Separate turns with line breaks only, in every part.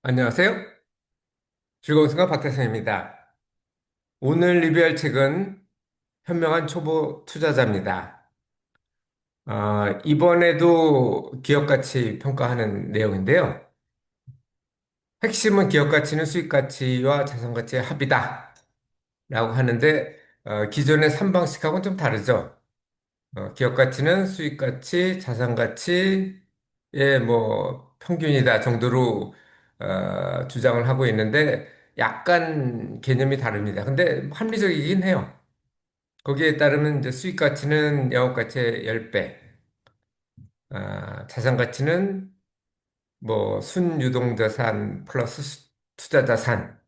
안녕하세요. 즐거운 순간 박태성입니다. 오늘 리뷰할 책은 현명한 초보 투자자입니다. 이번에도 기업 가치 평가하는 내용인데요. 핵심은 기업 가치는 수익 가치와 자산 가치의 합이다. 라고 하는데, 기존의 3방식하고는 좀 다르죠. 기업 가치는 수익 가치, 자산 가치의 뭐 평균이다 정도로 주장을 하고 있는데 약간 개념이 다릅니다. 근데 합리적이긴 해요. 거기에 따르면 이제 수익 가치는 영업 가치의 10배, 자산 가치는 뭐 순유동자산 플러스 투자자산,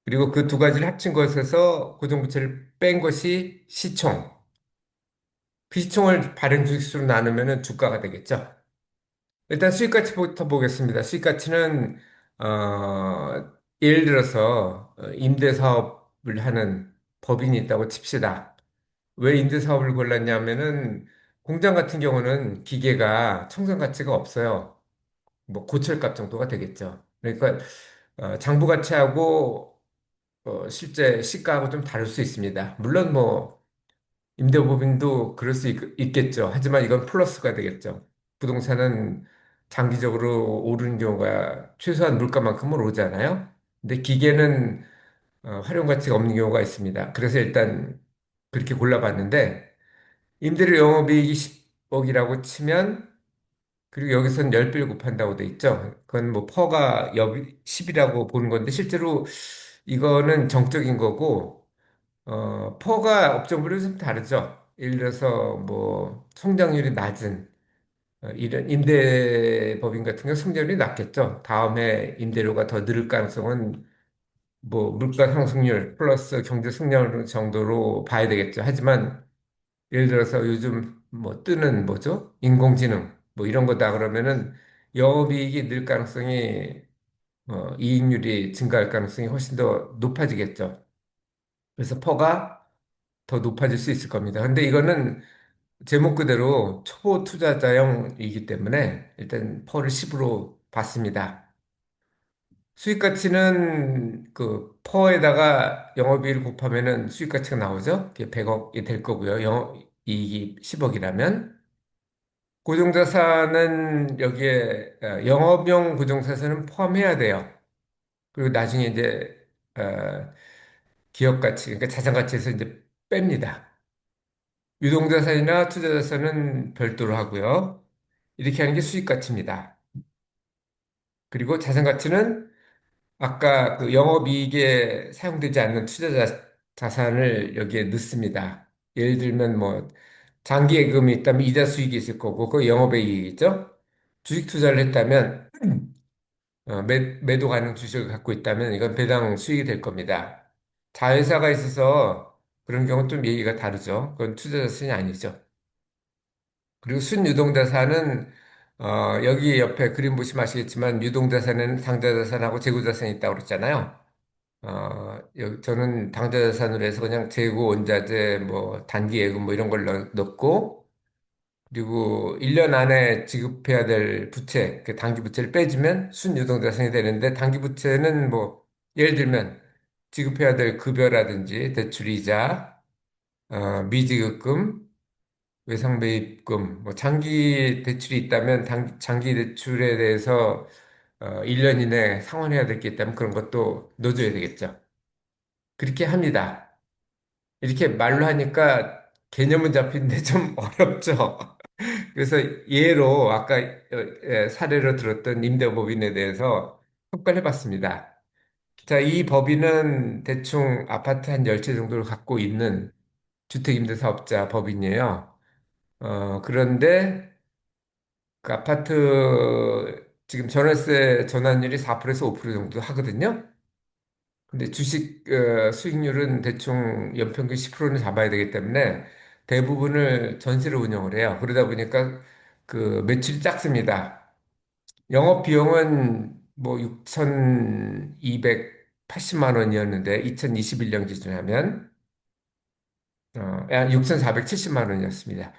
그리고 그 두 가지를 합친 것에서 고정부채를 뺀 것이 시총. 그 시총을 발행 주식수로 나누면 주가가 되겠죠. 일단 수익가치부터 보겠습니다. 수익가치는 예를 들어서 임대사업을 하는 법인이 있다고 칩시다. 왜 임대사업을 골랐냐면은 공장 같은 경우는 기계가 청산 가치가 없어요. 뭐 고철값 정도가 되겠죠. 그러니까 장부 가치하고 실제 시가하고 좀 다를 수 있습니다. 물론 뭐 임대법인도 그럴 수 겠죠. 하지만 이건 플러스가 되겠죠. 부동산은 장기적으로 오르는 경우가 최소한 물가만큼은 오르잖아요. 근데 기계는 활용 가치가 없는 경우가 있습니다. 그래서 일단 그렇게 골라봤는데 임대료 영업이익이 10억이라고 치면 그리고 여기서는 10배를 곱한다고 돼 있죠. 그건 뭐 퍼가 10이라고 보는 건데 실제로 이거는 정적인 거고 퍼가 업종별로 좀 다르죠. 예를 들어서 뭐 성장률이 낮은 이런 임대법인 같은 경우 성장률이 낮겠죠. 다음에 임대료가 더 늘을 가능성은 뭐 물가 상승률 플러스 경제 성장률 정도로 봐야 되겠죠. 하지만 예를 들어서 요즘 뭐 뜨는 뭐죠? 인공지능 뭐 이런 거다 그러면은 영업이익이 늘 가능성이 이익률이 증가할 가능성이 훨씬 더 높아지겠죠. 그래서 퍼가 더 높아질 수 있을 겁니다. 근데 이거는 제목 그대로 초보 투자자용이기 때문에 일단 퍼를 10으로 봤습니다. 수익 가치는 그 퍼에다가 영업이익을 곱하면은 수익 가치가 나오죠. 그게 100억이 될 거고요. 영업이익이 10억이라면 고정자산은 여기에 영업용 고정자산은 포함해야 돼요. 그리고 나중에 이제 기업 가치, 그러니까 자산 가치에서 이제 뺍니다. 유동자산이나 투자자산은 별도로 하고요. 이렇게 하는 게 수익 가치입니다. 그리고 자산 가치는 아까 그 영업이익에 사용되지 않는 자산을 여기에 넣습니다. 예를 들면 뭐 장기 예금이 있다면 이자 수익이 있을 거고 그 영업의 이익이죠. 주식 투자를 했다면 매도 가능 주식을 갖고 있다면 이건 배당 수익이 될 겁니다. 자회사가 있어서 그런 경우는 좀 얘기가 다르죠. 그건 투자자산이 아니죠. 그리고 순유동자산은 여기 옆에 그림 보시면 아시겠지만 유동자산에는 당좌자산하고 재고자산이 있다고 그랬잖아요. 저는 당좌자산으로 해서 그냥 재고, 원자재, 뭐 단기 예금 뭐 이런 걸 넣고 그리고 1년 안에 지급해야 될 부채, 그 단기 부채를 빼주면 순유동자산이 되는데 단기 부채는 뭐 예를 들면 지급해야 될 급여라든지 대출이자, 미지급금 외상배입금, 뭐 장기 대출이 있다면 장기 대출에 대해서 1년 이내 상환해야 될 게 있다면 그런 것도 넣어줘야 되겠죠. 그렇게 합니다. 이렇게 말로 하니까 개념은 잡히는데 좀 어렵죠. 그래서 예로 아까 사례로 들었던 임대법인에 대해서 평가를 해봤습니다. 자, 이 법인은 대충 아파트 한 10채 정도를 갖고 있는 주택임대사업자 법인이에요. 그런데 그 아파트 지금 전월세 전환율이 4%에서 5% 정도 하거든요. 근데 주식 수익률은 대충 연평균 10%는 잡아야 되기 때문에 대부분을 전세로 운영을 해요. 그러다 보니까 그 매출이 작습니다. 영업 비용은 뭐 6,280만 원이었는데 2021년 기준에 하면 6,470만 원이었습니다.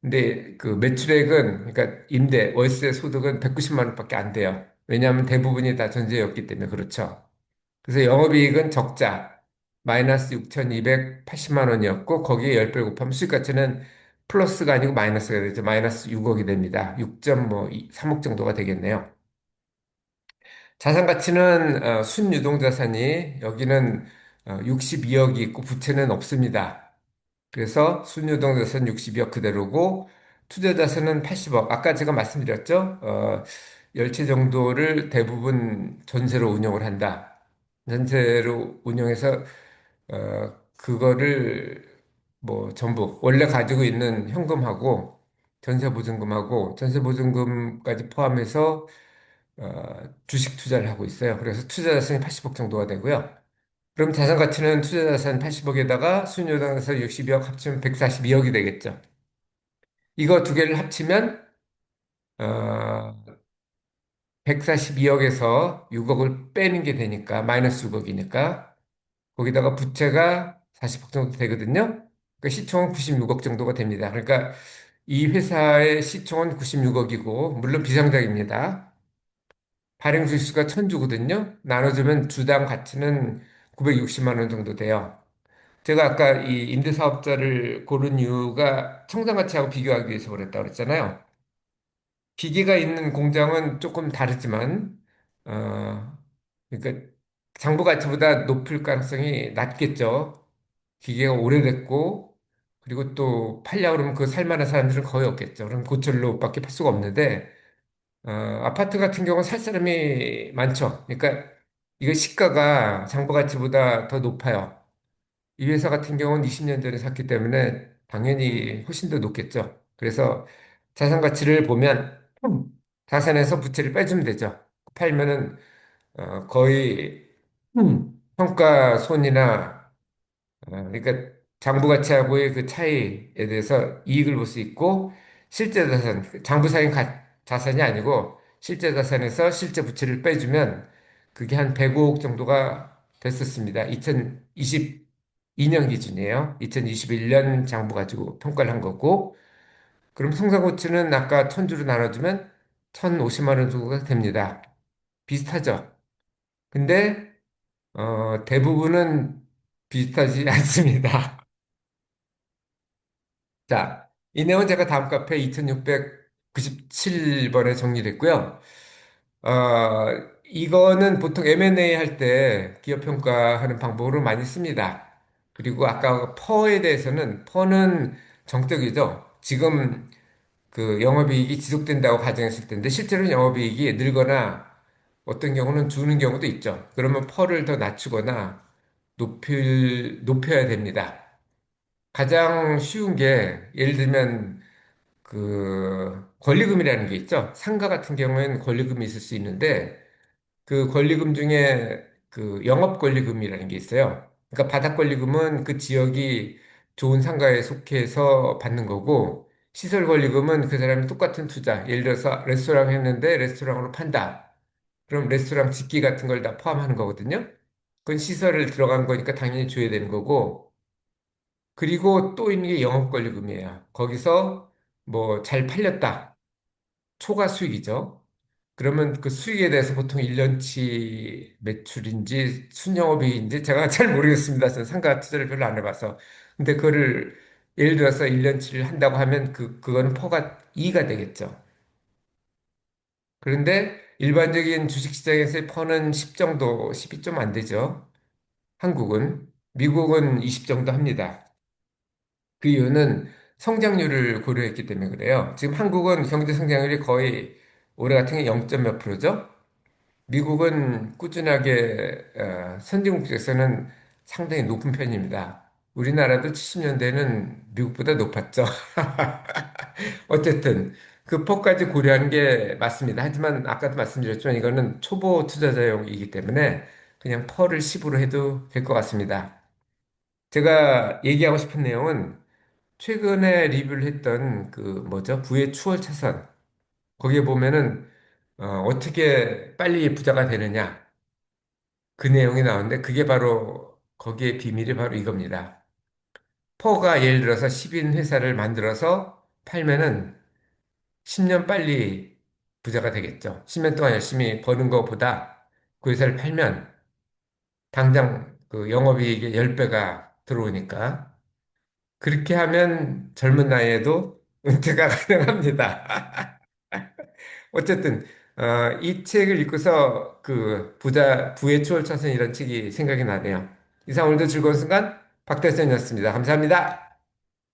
근데 그 매출액은, 그러니까 임대, 월세 소득은 190만 원밖에 안 돼요. 왜냐하면 대부분이 다 전세였기 때문에 그렇죠. 그래서 영업이익은 적자, 마이너스 6,280만 원이었고, 거기에 10배 곱하면 수익 가치는 플러스가 아니고 마이너스가 되죠. 마이너스 6억이 됩니다. 6.3억 정도가 되겠네요. 자산 가치는 순유동자산이 여기는 62억이 있고 부채는 없습니다. 그래서 순유동자산 62억 그대로고 투자자산은 80억. 아까 제가 말씀드렸죠? 열채 정도를 대부분 전세로 운영을 한다. 전세로 운영해서 그거를 뭐 전부 원래 가지고 있는 현금하고 전세보증금하고 전세보증금까지 포함해서 주식 투자를 하고 있어요. 그래서 투자 자산이 80억 정도가 되고요. 그럼 자산 가치는 투자 자산 80억에다가 순유당에서 62억 합치면 142억이 되겠죠. 이거 두 개를 합치면 142억에서 6억을 빼는 게 되니까 마이너스 6억이니까 거기다가 부채가 40억 정도 되거든요. 그러니까 시총은 96억 정도가 됩니다. 그러니까 이 회사의 시총은 96억이고 물론 비상장입니다. 발행 주수가 1000주거든요. 나눠주면 주당 가치는 960만 원 정도 돼요. 제가 아까 이 임대사업자를 고른 이유가 청산가치하고 비교하기 위해서 그랬다고 그랬잖아요. 기계가 있는 공장은 조금 다르지만, 그러니까 장부 가치보다 높을 가능성이 낮겠죠. 기계가 오래됐고, 그리고 또 팔려고 그러면 그 살만한 사람들은 거의 없겠죠. 그럼 고철로밖에 팔 수가 없는데, 아파트 같은 경우는 살 사람이 많죠. 그러니까 이거 시가가 장부 가치보다 더 높아요. 이 회사 같은 경우는 20년 전에 샀기 때문에 당연히 훨씬 더 높겠죠. 그래서 자산 가치를 보면 자산에서 부채를 빼주면 되죠. 팔면은 거의 평가손이나 그러니까 장부 가치하고의 그 차이에 대해서 이익을 볼 수 있고 실제 자산, 자산이 아니고 실제 자산에서 실제 부채를 빼주면 그게 한 105억 정도가 됐었습니다. 2022년 기준이에요. 2021년 장부 가지고 평가를 한 거고 그럼 성장고치는 아까 1000주로 나눠주면 1050만 원 정도가 됩니다. 비슷하죠? 근데 대부분은 비슷하지 않습니다. 자, 이 내용은 제가 다음 카페 2697번에 정리했고요. 이거는 보통 M&A 할 때 기업 평가하는 방법으로 많이 씁니다. 그리고 아까 퍼에 대해서는 퍼는 정적이죠. 지금 그 영업이익이 지속된다고 가정했을 텐데 실제로는 영업이익이 늘거나 어떤 경우는 주는 경우도 있죠. 그러면 퍼를 더 낮추거나 높여야 됩니다. 가장 쉬운 게 예를 들면 그 권리금이라는 게 있죠. 상가 같은 경우에는 권리금이 있을 수 있는데 그 권리금 중에 그 영업 권리금이라는 게 있어요. 그러니까 바닥 권리금은 그 지역이 좋은 상가에 속해서 받는 거고 시설 권리금은 그 사람이 똑같은 투자. 예를 들어서 레스토랑 했는데 레스토랑으로 판다. 그럼 레스토랑 집기 같은 걸 다 포함하는 거거든요. 그건 시설을 들어간 거니까 당연히 줘야 되는 거고 그리고 또 있는 게 영업권리금이에요. 거기서 뭐 잘 팔렸다. 초과 수익이죠. 그러면 그 수익에 대해서 보통 1년치 매출인지 순영업이익인지 제가 잘 모르겠습니다. 저는 상가 투자를 별로 안 해봐서. 근데 그거를 예를 들어서 1년치를 한다고 하면 그거는 퍼가 2가 되겠죠. 그런데 일반적인 주식시장에서의 퍼는 10 정도, 10이 좀 안 되죠. 한국은. 미국은 20 정도 합니다. 그 이유는 성장률을 고려했기 때문에 그래요. 지금 한국은 경제 성장률이 거의 올해 같은 게 0. 몇 프로죠? 미국은 꾸준하게 선진국에서는 상당히 높은 편입니다. 우리나라도 70년대는 미국보다 높았죠. 어쨌든 그 폭까지 고려하는 게 맞습니다. 하지만 아까도 말씀드렸지만 이거는 초보 투자자용이기 때문에 그냥 퍼를 10으로 해도 될 것 같습니다. 제가 얘기하고 싶은 내용은 최근에 리뷰를 했던 그 뭐죠? 부의 추월 차선. 거기에 보면은 어떻게 빨리 부자가 되느냐 그 내용이 나오는데 그게 바로 거기에 비밀이 바로 이겁니다. 포가 예를 들어서 10인 회사를 만들어서 팔면은 10년 빨리 부자가 되겠죠. 10년 동안 열심히 버는 것보다 그 회사를 팔면 당장 그 영업이익의 10배가 들어오니까 그렇게 하면 젊은 나이에도 은퇴가 가능합니다. 어쨌든 이 책을 읽고서 그 부의 추월 차선 이런 책이 생각이 나네요. 이상 오늘도 즐거운 순간 박대선이었습니다. 감사합니다.